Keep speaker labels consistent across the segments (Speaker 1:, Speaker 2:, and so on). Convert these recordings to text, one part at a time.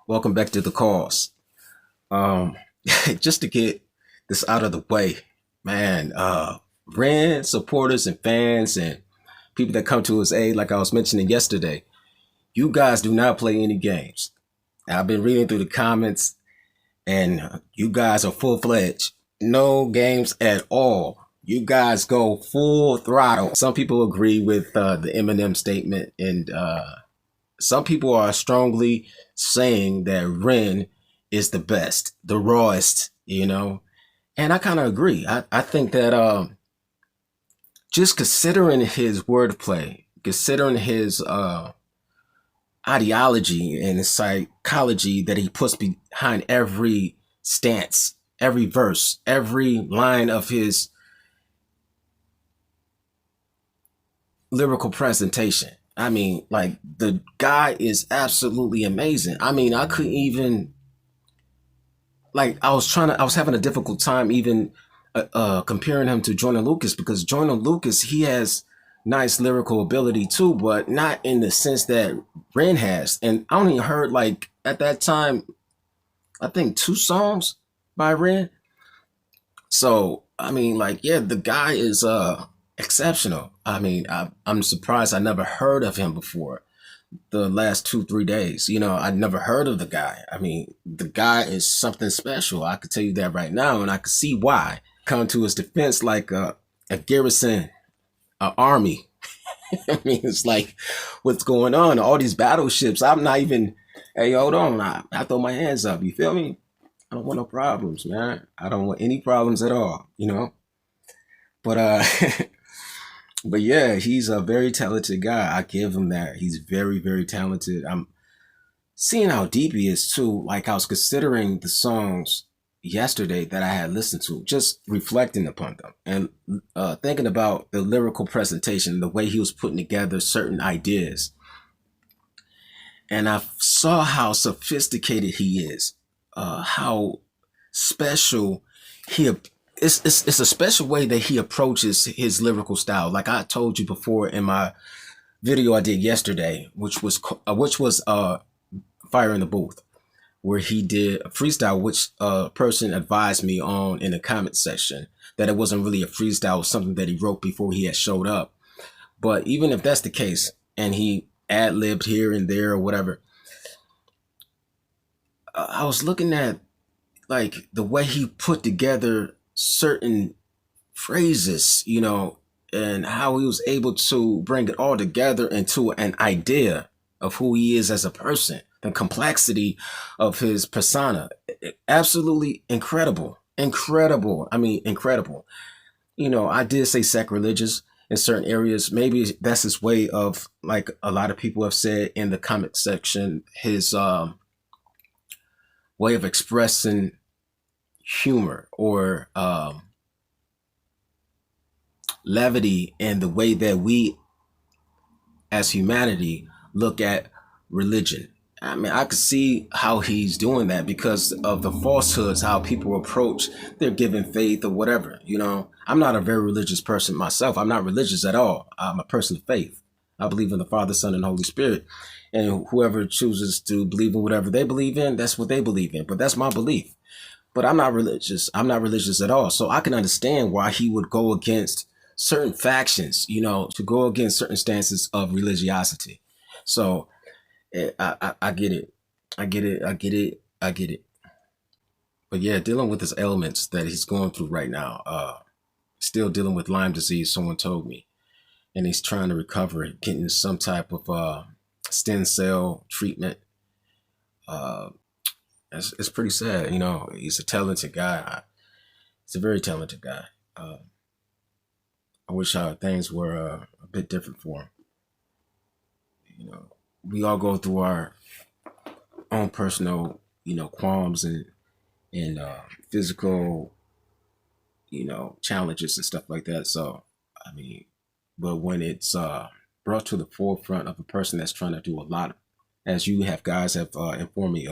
Speaker 1: Welcome back to the cause. Um, just to get this out of the way, man. REN supporters and fans and people that come to his aid, like I was mentioning yesterday, you guys do not play any games. I've been reading through the comments, and you guys are full fledged. No games at all. You guys go full throttle. Some people agree with the Eminem statement, and some people are strongly saying that REN is the best, the rawest. And I kind of agree. I think that just considering his wordplay, considering his ideology and his psychology that he puts behind every stance, every verse, every line of his lyrical presentation. I mean, like, the guy is absolutely amazing. I mean, I couldn't even, like, I was having a difficult time even comparing him to Jordan Lucas, because Jordan Lucas, he has nice lyrical ability too, but not in the sense that Ren has. And I only heard, like, at that time, I think 2 songs by Ren. So I mean, like, yeah, the guy is exceptional. I mean, I'm surprised I never heard of him before the last 2 3 days. I'd never heard of the guy. I mean, the guy is something special. I could tell you that right now, and I could see why. Come to his defense like a garrison, an army. I mean, it's like, what's going on? All these battleships. I'm not even. Hey, hold on. I throw my hands up. You feel me? I don't want no problems, man. I don't want any problems at all. But but yeah, he's a very talented guy. I give him that. He's very, very talented. I'm seeing how deep he is too. Like, I was considering the songs yesterday that I had listened to, just reflecting upon them and thinking about the lyrical presentation, the way he was putting together certain ideas. And I saw how sophisticated he is, how special he it's a special way that he approaches his lyrical style. Like I told you before in my video I did yesterday, which was Fire in the Booth, where he did a freestyle, which a person advised me on in the comment section that it wasn't really a freestyle, it was something that he wrote before he had showed up. But even if that's the case, and he ad-libbed here and there or whatever, I was looking at, like, the way he put together certain phrases, and how he was able to bring it all together into an idea of who he is as a person, the complexity of his persona. Absolutely incredible. Incredible. I mean, incredible. I did say sacrilegious in certain areas. Maybe that's his way of, like a lot of people have said in the comment section, his way of expressing humor or levity, and the way that we as humanity look at religion. I mean, I could see how he's doing that because of the falsehoods, how people approach their given faith or whatever. I'm not a very religious person myself. I'm not religious at all. I'm a person of faith. I believe in the Father, Son, and Holy Spirit. And whoever chooses to believe in whatever they believe in, that's what they believe in. But that's my belief. But I'm not religious. I'm not religious at all. So I can understand why he would go against certain factions, to go against certain stances of religiosity. So I get it. I get it. I get it. I get it. But yeah, dealing with his ailments that he's going through right now, still dealing with Lyme disease, someone told me. And he's trying to recover it, getting some type of stem cell treatment. Uh, it's pretty sad. He's a talented guy. He's a very talented guy. I wish things were a bit different for him. We all go through our own personal, qualms and physical, challenges and stuff like that. So, I mean, but when it's brought to the forefront of a person that's trying to do a lot, as you have guys have informed me,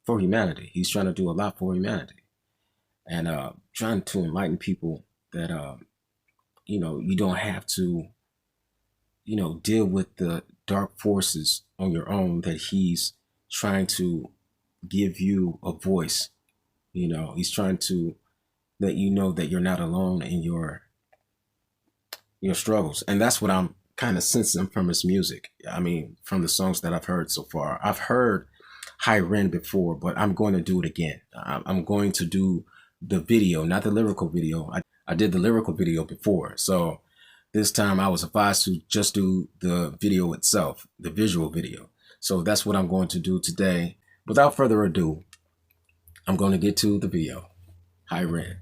Speaker 1: for humanity, he's trying to do a lot for humanity, and trying to enlighten people that you don't have to deal with the dark forces on your own that he's trying to give you a voice. You know, he's trying to let you know that you're not alone in your struggles. And that's what I'm kind of sensing from his music. I mean, from the songs that I've heard so far. I've heard REN before, but I'm going to do it again. I'm going to do the video, not the lyrical video. I did the lyrical video before. So this time I was advised to just do the video itself, the visual video. So that's what I'm going to do today. Without further ado, I'm going to get to the video. REN.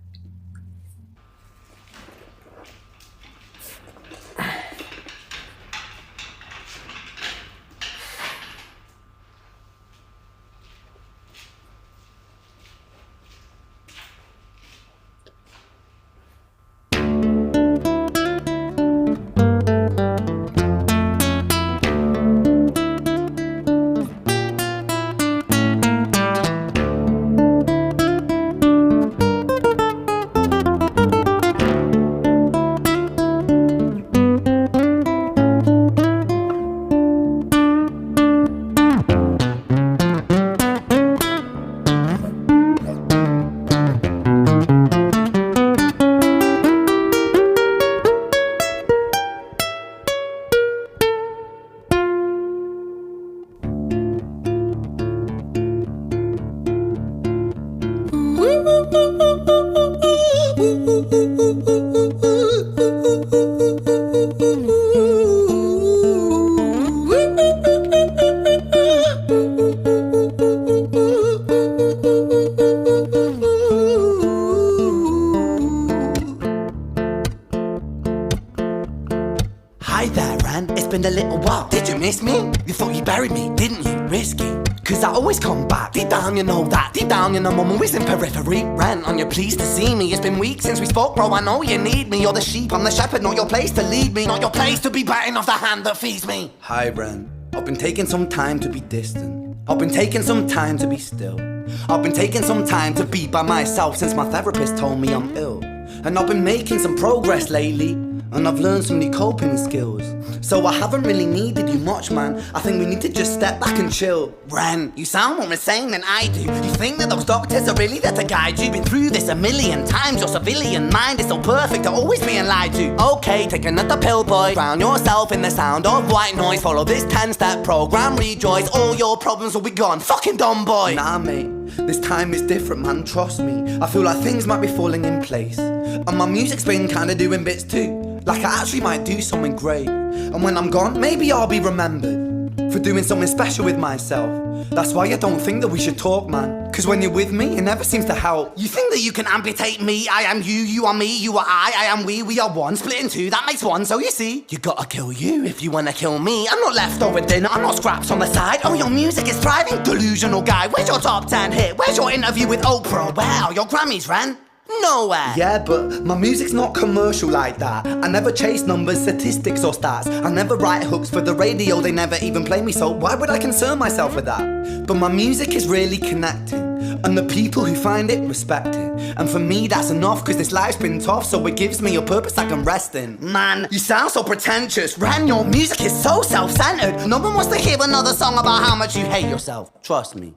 Speaker 2: Hi there, Ran. It's been a little while. Did you miss me? You thought you buried me, didn't you? Risky. Cause I always come back. Deep down, you know that. Deep down, you know I'm always in periphery. Ran, on you pleased to see me. It's been weeks since we spoke, bro. I know you need me. You're the sheep, I'm the shepherd. Not your place to lead me. Not your place to be biting off the hand that feeds me. Hi, Ran. I've been taking some time to be distant. I've been taking some time to be still. I've been taking some time to be by myself since my therapist told me I'm ill. And I've been making some progress lately. And I've learned some new coping skills. So I haven't really needed you much, man. I think we need to just step back and chill. Ren, you sound more insane than I do. You think that those doctors are really there to guide you? Been through this a million times. Your civilian mind is so perfect at always being lied to. Okay, take another pill, boy. Drown yourself in the sound of white noise. Follow this 10-step program, rejoice. All your problems will be gone. Fucking dumb boy. Nah, mate. This time is different, man. Trust me. I feel like things might be falling in place. And my music's been kinda doing bits too. Like I actually might do something great. And when I'm gone, maybe I'll be remembered for doing something special with myself. That's why I don't think that we should talk, man. Cause when you're with me, it never seems to help. You think that you can amputate me? I am you, you are me, you are I am we are one. Split in two, that makes one, so you see. You gotta kill you if you wanna kill me. I'm not leftover dinner, I'm not scraps on the side. Oh, your music is thriving, delusional guy. Where's your top 10 hit? Where's your interview with Oprah? Where are your Grammys, Ren? Nowhere. Yeah, but my music's not commercial like that. I never chase numbers, statistics or stats. I never write hooks for the radio, they never even play me, so why would I concern myself with that? But my music is really connecting, and the people who find it respect it. And for me that's enough, cause this life's been tough, so it gives me a purpose I can rest in. Man, you sound so pretentious. Ren, your music is so self-centered. No one wants to hear another song about how much you hate yourself. Trust me.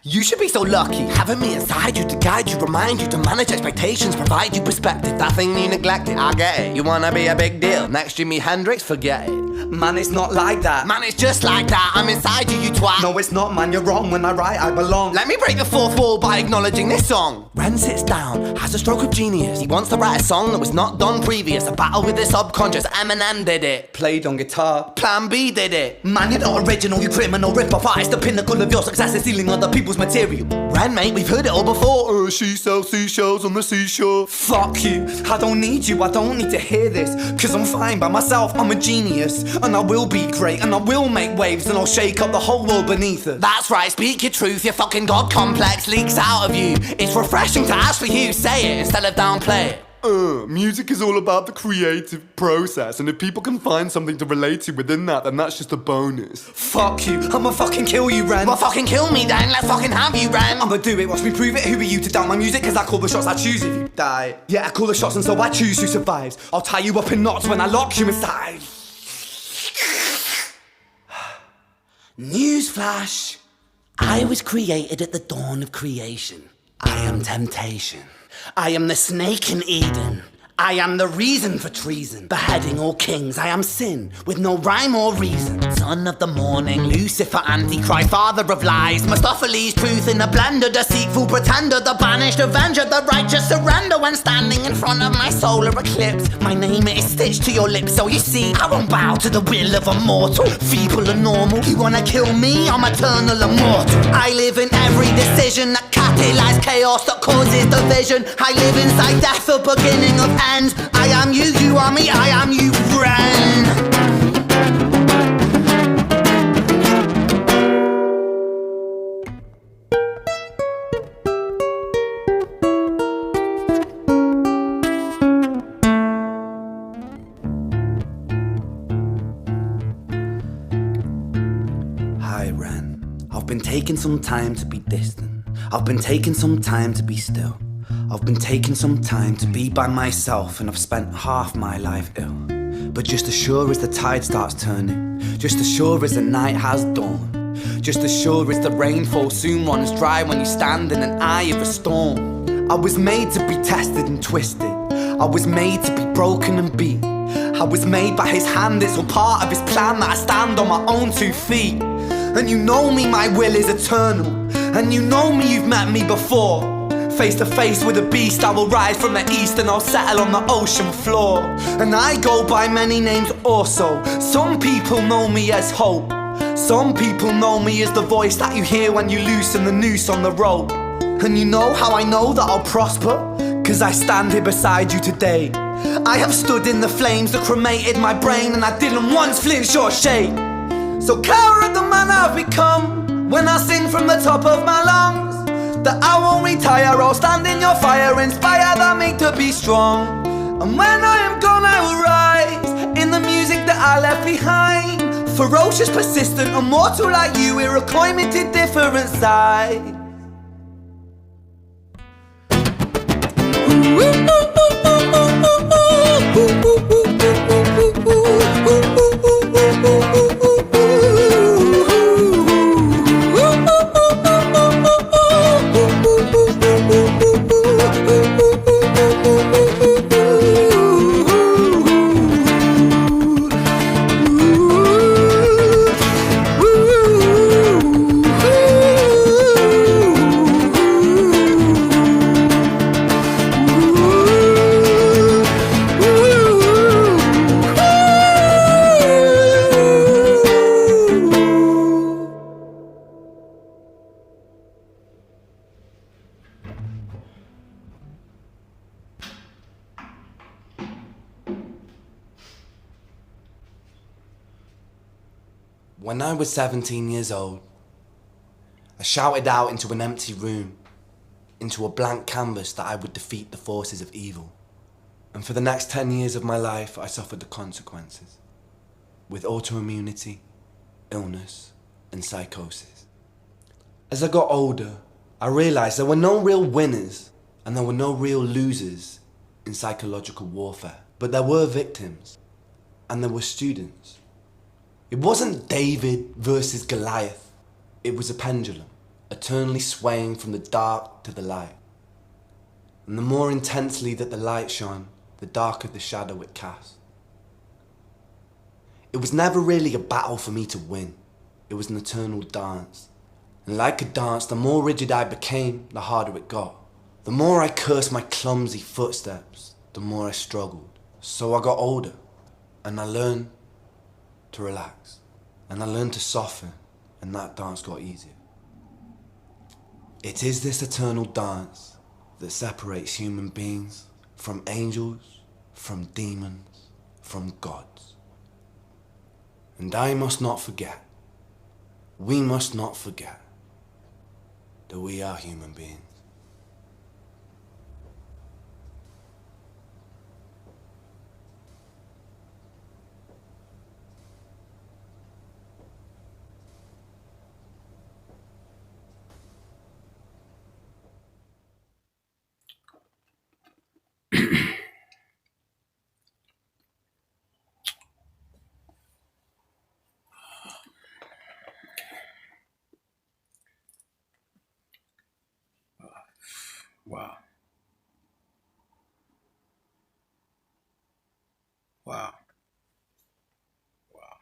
Speaker 2: You should be so lucky, having me inside you to guide you, remind you to manage expectations, provide you perspective. That thing you neglected, I get it. You wanna be a big deal, next Jimi Hendrix, forget it. Man, it's not like that. Man, it's just like that. I'm inside you, you twat. No, it's not, man, you're wrong. When I write, I belong. Let me break the fourth wall by acknowledging this song. Ren sits down, has a stroke of genius. He wants to write a song that was not done previous. A battle with the subconscious, Eminem did it. Played on guitar, Plan B did it. Man, you're not original, you criminal rip-off artist. The pinnacle of your success is stealing other people's material. Ren, mate, we've heard it all before. She sells seashells on the seashore. Fuck you, I don't need you, I don't need to hear this. Cause I'm fine by myself, I'm a genius. And I will be great, and I will make waves, and I'll shake up the whole world beneath us. That's right, speak your truth, your fucking god complex leaks out of you. It's refreshing to actually hear you say it instead of downplay it.
Speaker 3: Music is all about the creative process, and if people can find something to relate to within that, then that's just a bonus.
Speaker 2: Fuck you, I'ma fucking kill you, Ren. Well, fucking kill me then, let's fucking have you, Ren. I'ma do it, watch me prove it. Who are you to doubt my music? Cause I call the shots, I choose if you die. Yeah, I call the shots and so I choose who survives. I'll tie you up in knots when I lock you inside. Newsflash, I was created at the dawn of creation. I am temptation. I am the snake in Eden. I am the reason for treason, beheading all kings. I am sin, with no rhyme or reason. Son of the morning, Lucifer, Antichrist, father of lies. Mephistopheles, truth in a blender, deceitful pretender, the banished avenger, the righteous surrender. When standing in front of my solar eclipse, my name is stitched to your lips. So you see, I won't bow to the will of a mortal, feeble and normal. You wanna kill me? I'm eternal immortal. I live in every decision that catalyzes chaos, that causes division. I live inside death, the beginning of end. I am you, you are me, I am you, REN. Hi, REN. I've been taking some time to be distant. I've been taking some time to be still. I've been taking some time to be by myself, and I've spent half my life ill. But just as sure as the tide starts turning, just as sure as the night has dawned, just as sure as the rainfall soon runs dry when you stand in an eye of a storm. I was made to be tested and twisted. I was made to be broken and beat. I was made by his hand, it's all part of his plan that I stand on my own 2 feet. And you know me, my will is eternal. And you know me, you've met me before. Face to face with a beast, I will rise from the east and I'll settle on the ocean floor. And I go by many names also. Some people know me as hope. Some people know me as the voice that you hear when you loosen the noose on the rope. And you know how I know that I'll prosper? 'Cause I stand here beside you today. I have stood in the flames that cremated my brain, and I didn't once flinch or shake. So cower at the man I've become when I sing from the top of my lungs. That I won't retire, I'll stand in your fire, inspire that me to be strong. And when I am gone I will rise in the music that I left behind. Ferocious, persistent, immortal like you, we're a climate different sides. When I was 17 years old, I shouted out into an empty room, into a blank canvas, that I would defeat the forces of evil. And for the next 10 years of my life, I suffered the consequences, with autoimmunity, illness, and psychosis. As I got older, I realized there were no real winners and there were no real losers in psychological warfare, but there were victims and there were students. It wasn't David versus Goliath. It was a pendulum, eternally swaying from the dark to the light. And the more intensely that the light shone, the darker the shadow it cast. It was never really a battle for me to win. It was an eternal dance. And like a dance, the more rigid I became, the harder it got. The more I cursed my clumsy footsteps, the more I struggled. So I got older, and I learned to relax, and I learned to soften, and that dance got easier. It is this eternal dance that separates human beings from angels, from demons, from gods. And I must not forget, we must not forget, that we are human beings.
Speaker 1: Wow. Wow. Wow.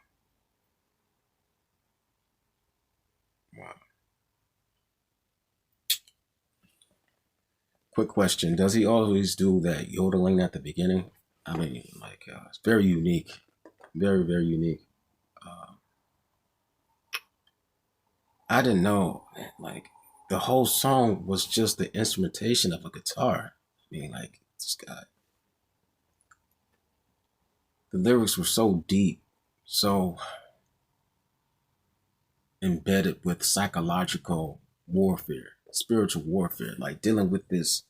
Speaker 1: Wow. Quick question: does he always do that yodeling at the beginning? I mean, like, it's very unique, very, very unique. Uh, I didn't know, like, the whole song was just the instrumentation of a guitar. I mean, like, this guy, the lyrics were so deep, so embedded with psychological warfare, spiritual warfare, like dealing with this.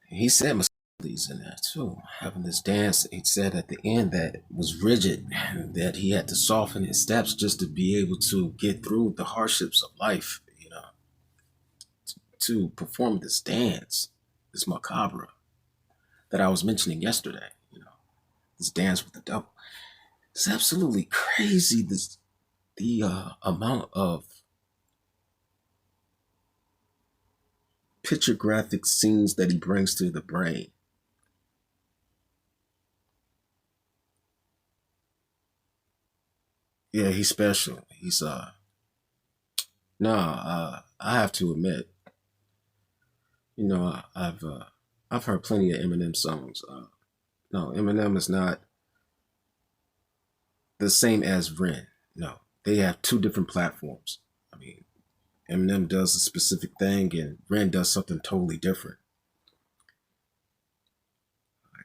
Speaker 1: He said melodies in there too, having this dance. He said at the end that was rigid, and that he had to soften his steps just to be able to get through the hardships of life, to perform this dance, this macabre that I was mentioning yesterday, this dance with the devil. It's absolutely crazy. The amount of picture graphic scenes that he brings to the brain. Yeah, he's special. He's no, I have to admit, I've heard plenty of Eminem songs. No, Eminem is not the same as REN. No, they have two different platforms. I mean, Eminem does a specific thing, and REN does something totally different.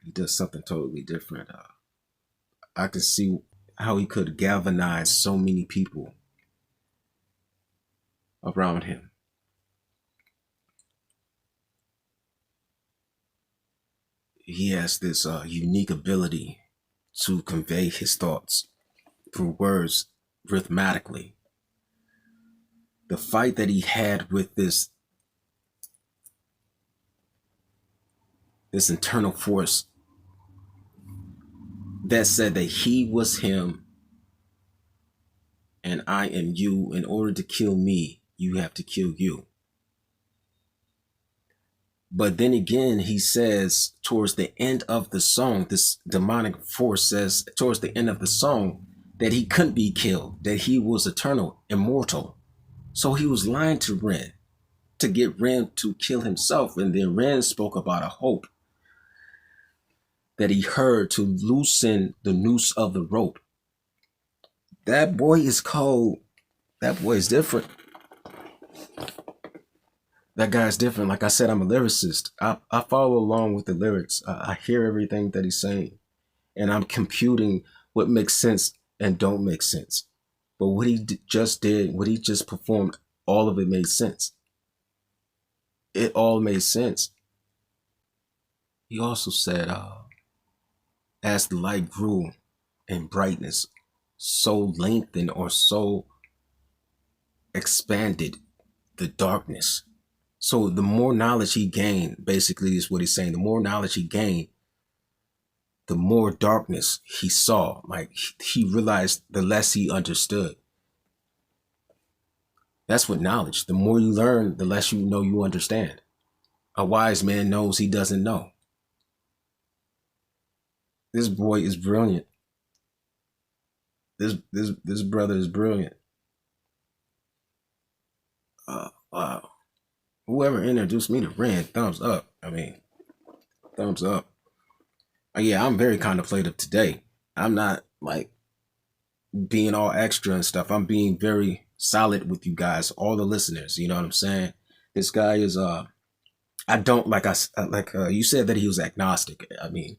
Speaker 1: He does something totally different. I can see how he could galvanize so many people around him. He has this unique ability to convey his thoughts through words rhythmically. The fight that he had with this internal force that said that he was him and I am you. In order to kill me, you have to kill you. But then again, he says towards the end of the song, this demonic force says towards the end of the song that he couldn't be killed, that he was eternal, immortal. So he was lying to Ren to get Ren to kill himself. And then Ren spoke about a hope that he heard to loosen the noose of the rope. That boy is cold. That boy is different. That guy's different. Like I said, I'm a lyricist. I follow along with the lyrics. I hear everything that he's saying, and I'm computing what makes sense and don't make sense. But what he just did, what he just performed, all of it made sense. It all made sense. He also said, as the light grew in brightness, so lengthened or so expanded the darkness. So the more knowledge he gained, basically is what he's saying, the more knowledge he gained, the more darkness he saw. Like he realized the less he understood. That's what knowledge. The more you learn, the less you know you understand. A wise man knows he doesn't know. This boy is brilliant. This brother is brilliant. Wow. Whoever introduced me to Ren, thumbs up. I mean, thumbs up. Yeah, I'm very contemplative today. I'm not like being all extra and stuff. I'm being very solid with you guys, all the listeners. You know what I'm saying? This guy is I don't like you said that he was agnostic. I mean,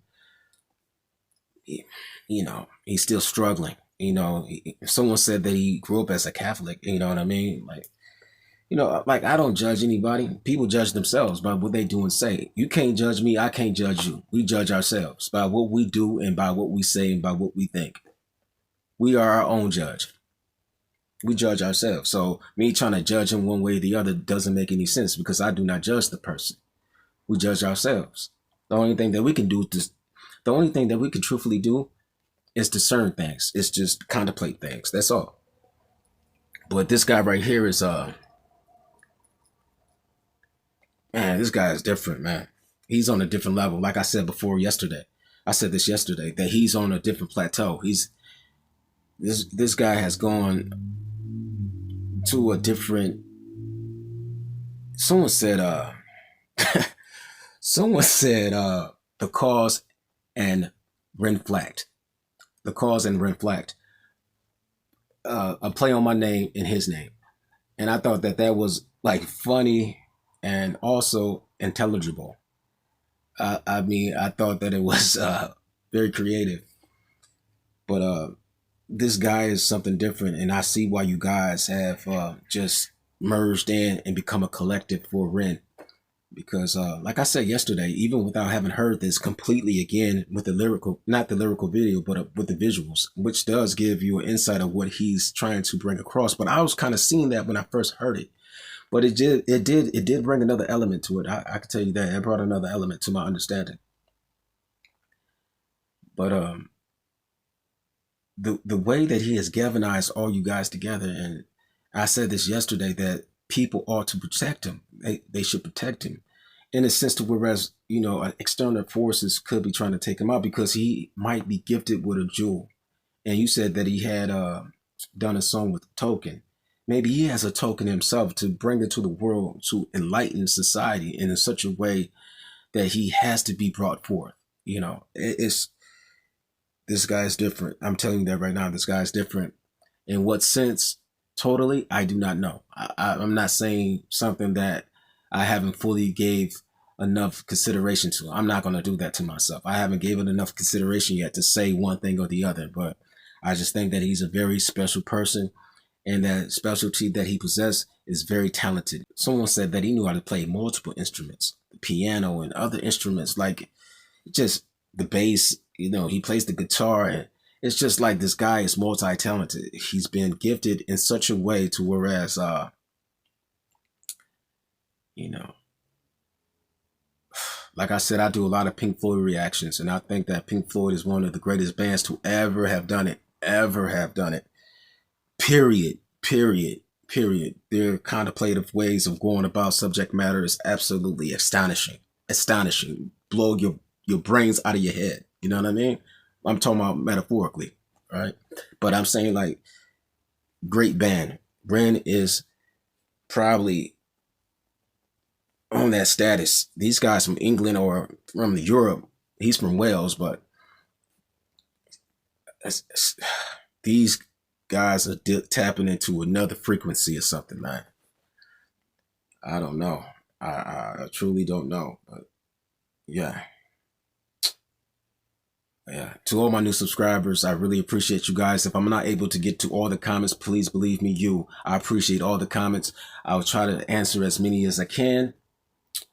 Speaker 1: he's still struggling. If someone said that he grew up as a Catholic, you know what I mean? Like I don't judge anybody. People judge themselves by what they do and say. You can't judge me. I can't judge you. We judge ourselves by what we do and by what we say and by what we think. We are our own judge. We judge ourselves. So me trying to judge him one way or the other doesn't make any sense because I do not judge the person. We judge ourselves. The only thing that we can do is the only thing that we can truthfully do is discern things. It's just contemplate things. That's all. But this guy right here is Man, this guy is different, man. He's on a different level. Like I said before yesterday, I said this yesterday that he's on a different plateau. This guy has gone to a different. Someone said someone said the cause and reflect. The cause and reflect. A play on my name and his name. And I thought that that was like funny and also intelligible. I mean, I thought that it was very creative. But this guy is something different, and I see why you guys have just merged in and become a collective for REN. Because, like I said yesterday, even without having heard this completely again with the lyrical, not the lyrical video, but with the visuals, which does give you an insight of what he's trying to bring across. But I was kind of seeing that when I first heard it. But it did bring another element to it. I can tell you that it brought another element to my understanding. But the way that he has galvanized all you guys together, and I said this yesterday, that people ought to protect him. They should protect him in a sense to whereas, you know, external forces could be trying to take him out because he might be gifted with a jewel. And you said that he had done a song with Token. Maybe he has a token himself to bring it to the world to enlighten society in such a way that he has to be brought forth. You know, it's this guy's different. I'm telling you that right now. This guy's different. In what sense? Totally, I do not know. I'm not saying something that I haven't fully gave enough consideration to. I'm not going to do that to myself. I haven't given enough consideration yet to say one thing or the other, but I just think that he's a very special person, and that specialty that he possesses is very talented. Someone said that he knew how to play multiple instruments, the piano and other instruments, like just the bass, you know, he plays the guitar, and it's just like this guy is multi-talented. He's been gifted in such a way to whereas you know, like I said, I do a lot of Pink Floyd reactions, and I think that Pink Floyd is one of the greatest bands to ever have done it. Ever have done it. Period. Period. Period. Their contemplative ways of going about subject matter is absolutely astonishing. Astonishing. Blow your brains out of your head. You know what I mean? I'm talking about metaphorically, right? But I'm saying like great band. REN is probably on that status. These guys from England or from Europe, he's from Wales, but these guys are tapping into another frequency or something, man. I don't know. I truly don't know. But yeah. Yeah. To all my new subscribers, I really appreciate you guys. If I'm not able to get to all the comments, please believe me, I appreciate all the comments. I'll try to answer as many as I can.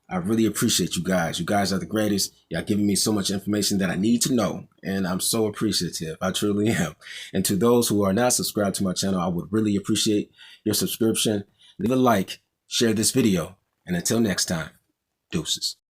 Speaker 1: I really appreciate you guys. You guys are the greatest. Y'all giving me so much information that I need to know, and I'm so appreciative. I truly am. And to those who are not subscribed to my channel, I would really appreciate your subscription. Leave a like, share this video, and until next time, deuces.